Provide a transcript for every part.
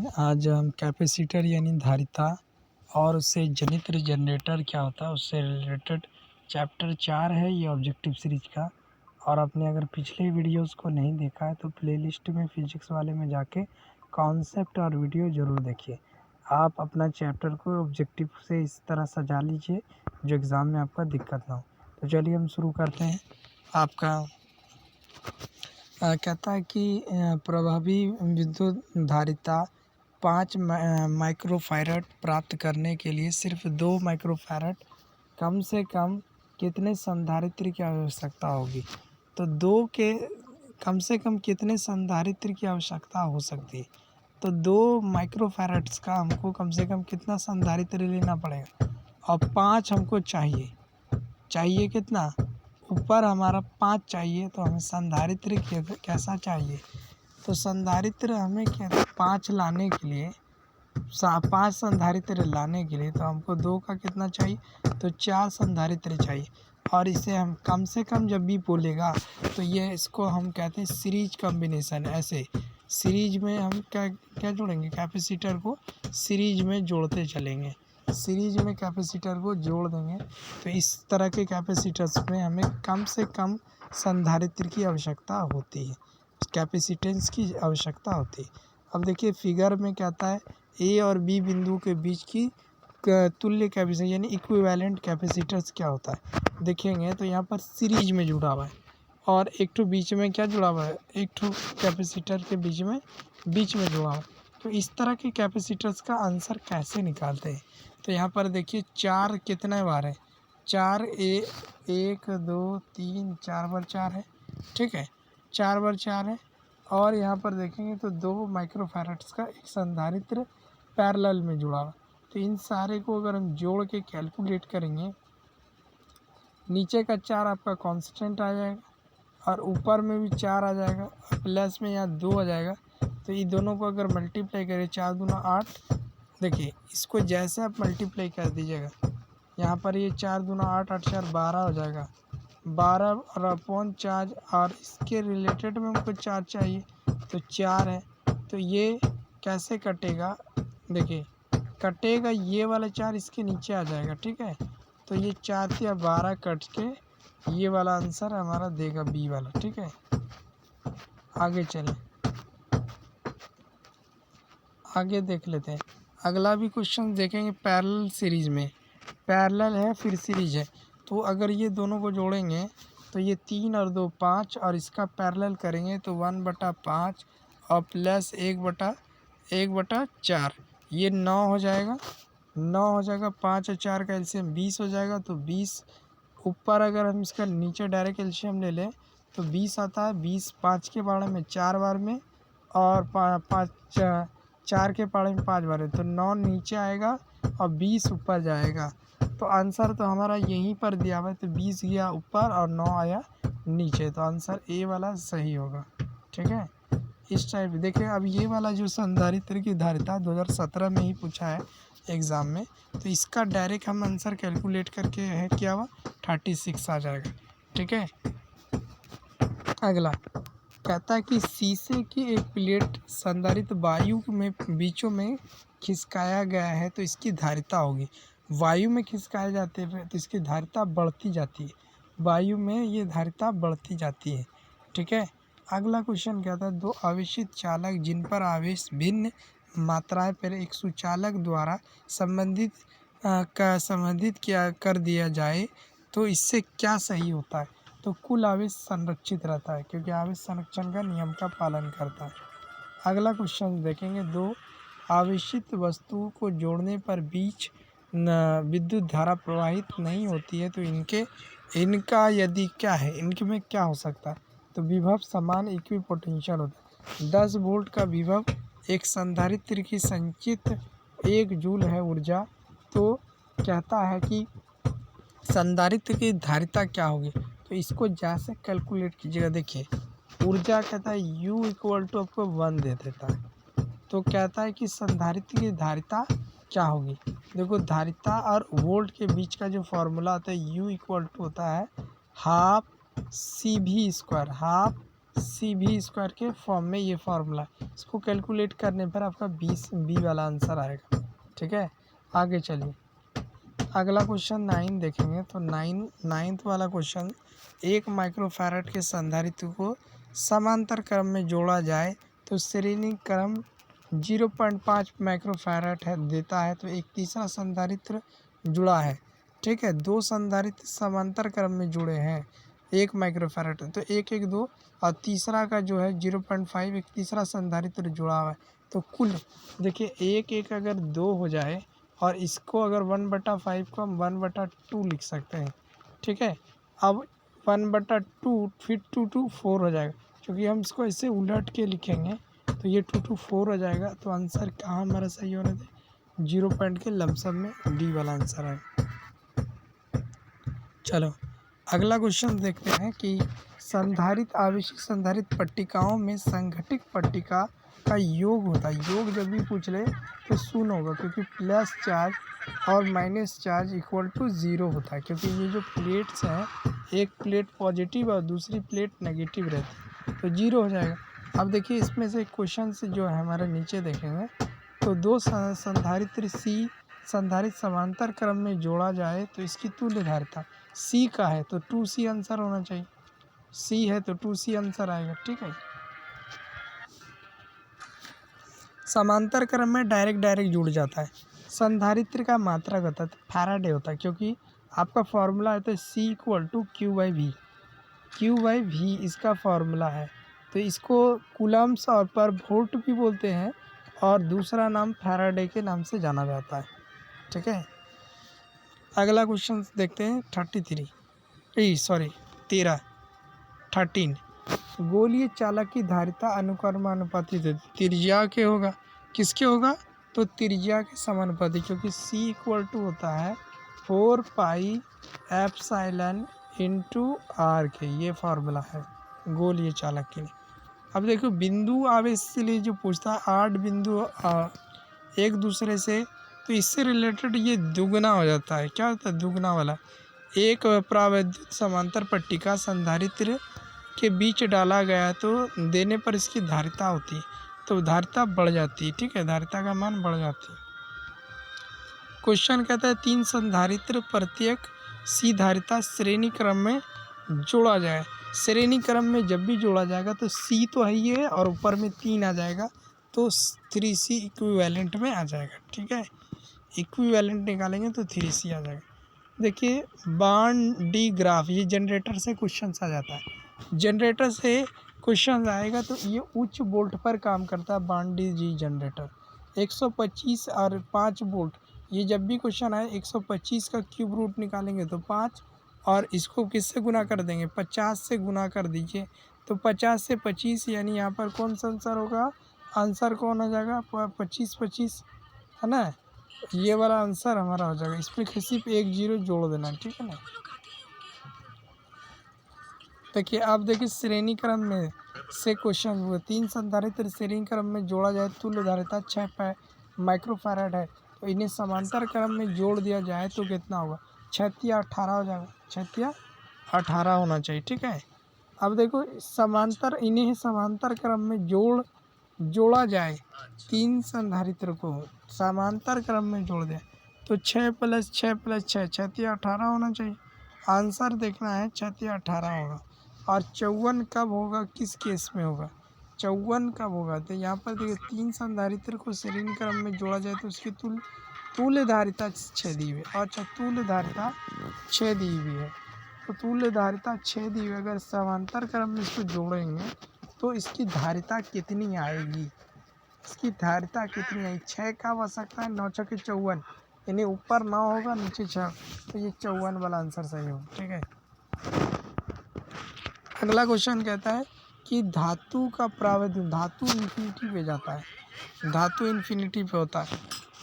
आज हम कैपेसिटर यानी धारिता और उससे जनित जनरेटर क्या होता है उससे रिलेटेड चैप्टर 4 है ये ऑब्जेक्टिव सीरीज का। और आपने अगर पिछले वीडियोस को नहीं देखा है तो प्लेलिस्ट में फिजिक्स वाले में जाके कॉन्सेप्ट और वीडियो ज़रूर देखिए। आप अपना चैप्टर को ऑब्जेक्टिव से इस तरह सजा लीजिए जो एग्ज़ाम में आपका दिक्कत ना हो। तो चलिए हम शुरू करते हैं। आपका कहता है कि प्रभावी विद्युत धारिता 5 माइक्रोफैरड प्राप्त करने के लिए सिर्फ 2 माइक्रोफैरड कम से कम कितने संधारित्र की आवश्यकता होगी। तो 2 के कम से कम कितने संधारित्र की आवश्यकता हो सकती है। तो 2 माइक्रोफैरड्स का हमको कम से कम कितना संधारित्र लेना पड़ेगा और 5 हमको चाहिए कितना, ऊपर हमारा 5 चाहिए तो हमें संधारित्र कैसा चाहिए। तो संधारित्र हमें क्या 5 लाने के लिए 5 संधारित्र लाने के लिए तो हमको 2 का कितना चाहिए, तो 4 संधारित्र चाहिए। और इसे हम कम से कम जब भी बोलेगा तो ये इसको हम कहते हैं सीरीज कॉम्बिनेशन। ऐसे सीरीज में हम क्या जोड़ेंगे, कैपेसिटर को सीरीज में जोड़ते चलेंगे, सीरीज में कैपेसिटर को जोड़ देंगे। तो इस तरह के कैपेसिटर्स में हमें कम से कम संधारित्र की आवश्यकता होती है, कैपेसिटेंस की आवश्यकता होती है। अब देखिए फिगर में कहता है ए और बी बिंदु के बीच की तुल्य कैपेसिटर यानी इक्विवेलेंट कैपेसिटर्स क्या होता है देखेंगे तो यहाँ पर सीरीज में जुड़ा हुआ है और एक ठो बीच में क्या जुड़ा हुआ है, एक ठो कैपेसिटर के बीच में जुड़ा हुआ है। तो इस तरह के कैपेसिटर्स का आंसर कैसे निकालते हैं। तो यहाँ पर देखिए 4 कितने बार है, 4 1 2 3 4 बार 4 है, ठीक है, 4 बार 4 है। और यहाँ पर देखेंगे तो 2 माइक्रोफैरड्स का एक संधारित्र पैरेलल में जुड़ा हुआ। तो इन सारे को अगर हम जोड़ के कैलकुलेट करेंगे, नीचे का 4 आपका कांस्टेंट आ जाएगा और ऊपर में भी 4 आ जाएगा और प्लस में यहाँ 2 आ जाएगा। तो ये दोनों को अगर मल्टीप्लाई करें 4 दूना 8, देखिए इसको जैसे आप मल्टीप्लाई कर दीजिएगा यहाँ पर ये 4 दूना 8 8 4 12 हो जाएगा, 12 और अपॉन 4 और इसके रिलेटेड में हमको 4 चाहिए तो 4 है। तो ये कैसे कटेगा, देखिए कटेगा ये वाला 4 इसके नीचे आ जाएगा, ठीक है। तो ये 4 या 12 कट के ये वाला आंसर हमारा देगा बी वाला, ठीक है। आगे चलें, आगे देख लेते हैं। अगला भी क्वेश्चन देखेंगे पैरेलल सीरीज में, पैरेलल है फिर सीरीज है। तो अगर ये दोनों को जोड़ेंगे तो ये 3 और 2 5 और इसका पैरेलल करेंगे तो 1/5 और प्लस 1/4 ये 9 हो जाएगा, 9 हो जाएगा। 5 और 4 का एलसीएम 20 हो जाएगा। तो 20 ऊपर अगर हम इसका नीचे डायरेक्ट एलसीएम ले लें तो 20 आता है। 20 5 के पाड़े में 4 बार में और 4 के पाड़े में 5 बार है तो 9 नीचे आएगा और 20 ऊपर जाएगा। तो आंसर तो हमारा यहीं पर दिया हुआ है। तो 20 गया ऊपर और 9 आया नीचे, तो आंसर ए वाला सही होगा, ठीक है। इस टाइप देखिए। अब ये वाला जो संधारित्र की धारिता 2017 में ही पूछा है एग्ज़ाम में, तो इसका डायरेक्ट हम आंसर कैलकुलेट करके है क्या हुआ 36 आ जाएगा, ठीक है। अगला कहता है कि शीशे की एक प्लेट संधारित्र वायु में बीचों में खिसकाया गया है तो इसकी धारिता होगी। वायु में खिसकाए जाते हैं तो इसकी धारिता बढ़ती जाती है, वायु में ये धारिता बढ़ती जाती है, ठीक है। अगला क्वेश्चन कहता है 2 आवेशित चालक जिन पर आवेश भिन्न मात्राएं पर एक सुचालक द्वारा संबंधित किया कर दिया जाए तो इससे क्या सही होता है। तो कुल आवेश संरक्षित रहता है क्योंकि आवेश संरक्षण का नियम का पालन करता है। अगला क्वेश्चन देखेंगे 2 आवेशित वस्तुओं को जोड़ने पर बीच विद्युत धारा प्रवाहित नहीं होती है तो इनका यदि क्या है, इनके में क्या हो सकता है। तो विभव समान इक्विपोटेंशियल होता है। 10 वोल्ट का विभव एक संधारित्र की संचित 1 जूल है ऊर्जा। तो कहता है कि संधारित्र की धारिता क्या होगी। तो इसको जैसे कैलकुलेट कीजिएगा, देखिए ऊर्जा कहता है U = आपको 1 दे देता है। तो कहता है कि संधारित्र की धारिता क्या होगी। देखो धारिता और वोल्ट के बीच का जो फॉर्मूला आता है U = होता है ½ CV², ½ सी भी स्क्वायर के फॉर्म में ये फार्मूला, इसको कैलकुलेट करने पर आपका 20 वाला आंसर आएगा। ठीक है, आगे चलिए अगला क्वेश्चन 9 देखेंगे। तो नाइन्थ वाला क्वेश्चन, एक माइक्रोफैरड के संधारित्र को समांतर क्रम में जोड़ा जाए तो श्रेणी क्रम 0.5 माइक्रोफैरड है देता है। तो एक तीसरा संधारित्र जुड़ा है। ठीक है, दो संधारित्र समांतर क्रम में जुड़े हैं, 1 माइक्रोफैरड, तो 1 1 2 और तीसरा का जो है 0.5 एक तीसरा संधारित्र जुड़ा हुआ है। तो कुल देखिए 1 1 अगर 2 हो जाए और इसको अगर 1/5 को हम 1/2 लिख सकते हैं। ठीक है, अब 1/2 फिर 2 2 4 हो जाएगा, क्योंकि हम इसको ऐसे उलट के लिखेंगे तो ये 2 2 4 हो जाएगा। तो आंसर कहाँ हमारा सही होना था, 0 पॉइंट के लमसम में डी वाला आंसर है। चलो अगला क्वेश्चन देखते हैं कि संधारित्र आवेशित संधारित्र पट्टिकाओं में संघटित पट्टिका का योग होता है। योग जब भी पूछ ले तो शून्य होगा, क्योंकि प्लस चार्ज और माइनस चार्ज इक्वल टू 0 होता है, क्योंकि ये जो प्लेट्स हैं, एक प्लेट पॉजिटिव और दूसरी प्लेट नेगेटिव रहती है, तो 0 हो जाएगा। अब देखिए इसमें से क्वेश्चन से जो है हमारे नीचे देखेंगे तो दो संधारित्र सी संधारित्र समांतर क्रम में जोड़ा जाए तो इसकी तुल्य धारिता सी का है, तो 2C आंसर होना चाहिए। सी है तो 2C आंसर आएगा। ठीक है, समांतर क्रम में डायरेक्ट जुड़ जाता है। संधारित्र का मात्रक होता है तो फैराडे होता है, क्योंकि आपका फॉर्मूला है तो C = Q/V। Q/V इसका फॉर्मूला है, तो इसको कूलम्स और पर वोल्ट भी बोलते हैं, और दूसरा नाम फैराडे के नाम से जाना जाता है। ठीक है, अगला क्वेश्चन देखते हैं 13। गोलीय चालक की धारिता अनुक्रमानुपातिक त्रिज्या के होगा, किसके होगा, तो त्रिज्या के समानुपाती, क्योंकि C = होता है 4πε × r के, ये फार्मूला है गोलीय चालक के लिए। अब देखो बिंदु आवेश के लिए जो पूछता है 8 बिंदु एक दूसरे से, तो इससे रिलेटेड ये दुगना हो जाता है। क्या होता है दुगना वाला, एक प्रावैद्युत समांतर पट्टिका संधारित्र के बीच डाला गया तो देने पर इसकी धारिता होती है, तो धारिता बढ़ जाती है। ठीक है, धारिता का मान बढ़ जाती है। क्वेश्चन कहता है 3 संधारित्र प्रत्येक सी धारिता श्रेणी क्रम में जोड़ा जाए। श्रेणी क्रम में जब भी जोड़ा जाएगा तो C तो है ही है और ऊपर में 3 आ जाएगा, तो 3C इक्विवेलेंट में आ जाएगा। ठीक है, इक्विवेलेंट निकालेंगे तो 3C आ जाएगा। देखिए बार्न डी ग्राफ, ये जनरेटर से क्वेश्चन आ जाता है। जनरेटर से क्वेश्चन आएगा तो ये उच्च वोल्ट पर काम करता है। बार्न डी जी जनरेटर 125 और 5 वोल्ट, ये जब भी क्वेश्चन आए 125 का क्यूब रूट निकालेंगे तो 5, और इसको किससे गुना कर देंगे, 50 से गुना कर दीजिए, तो 50 से 25, यानी यहाँ पर कौन सा आंसर होगा, आंसर कौन हो जाएगा, 25 है ना, ये वाला आंसर हमारा हो जाएगा। इसमें सिर्फ 1 0 जोड़ देना। ठीक है ना, देखिए आप देखिए श्रेणी क्रम में से क्वेश्चन हुए, 3 संधारित्र श्रेणी क्रम में जोड़ा जाए, तुल्य धारिता 6 माइक्रोफैरड है, तो इन्हें समांतर क्रम में जोड़ दिया जाए तो कितना होगा, 6 या 18 हो जाएगा, 6 या 18 होना चाहिए। ठीक है, अब देखो इन्हें समांतर क्रम में जोड़ा जाए, 3 संधारित्र को समांतर क्रम में जोड़ दें तो 6 + 6 + 6 6 या 18 होना चाहिए। आंसर देखना है 6 या 18 होगा। और 54 कब होगा, किस केस में होगा, 54 कब होगा, तो यहाँ पर देखिए 3 संधारित्र को श्रेणी क्रम में जोड़ा जाए तो उसकी तुल्य धारिता 6 दी हुई है। अच्छा, तुल्य धारिता 6 दी हुई है, तो तुल्य धारिता 6 दी हुई, अगर समांतर क्रम में इसको जोड़ेंगे तो इसकी धारिता कितनी आएगी, इसकी धारिता कितनी आएगी, 6 कब आ सकता है, 9 × 54, यानी ऊपर 9 होगा नीचे 6, तो ये 54 वाला आंसर सही होगा। ठीक है, अगला क्वेश्चन कहता है कि धातु का प्रावैद्युत, धातु इन्फिनिटी पे जाता है, धातु इन्फिनिटी पे होता है।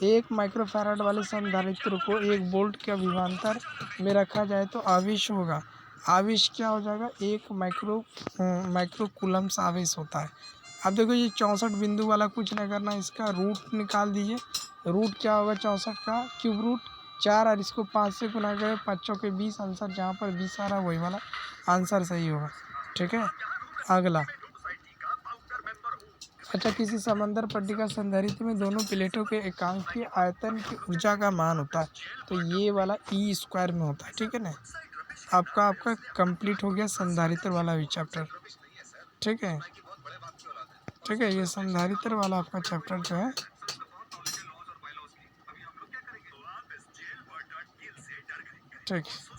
1 माइक्रोफैरड वाले संधारित्र को 1 वोल्ट के विभवांतर में रखा जाए तो आवेश होगा, आवेश क्या हो जाएगा, 1 माइक्रो कूलम्स आवेश होता है। अब देखो ये 64 बिंदु वाला कुछ नहीं करना, इसका रूट निकाल दीजिए, रूट क्या होगा 64 का, क्यूब रूट 4, और इसको 5 से गुना करें, 5 चौके 20, आंसर जहाँ पर 20 आ रहा है वही वाला आंसर सही होगा। ठीक है, अगला अच्छा, किसी समंदर पट्टिका संधारित्र में दोनों प्लेटों के एकांकीय आयतन की ऊर्जा का मान होता है, तो ये वाला ई स्क्वायर में होता है, ठीक है ना। आपका आपका कंप्लीट हो गया संधारित्र वाला भी चैप्टर, ठीक है। ठीक है, ये संधारित्र वाला आपका चैप्टर जो है ठीक है।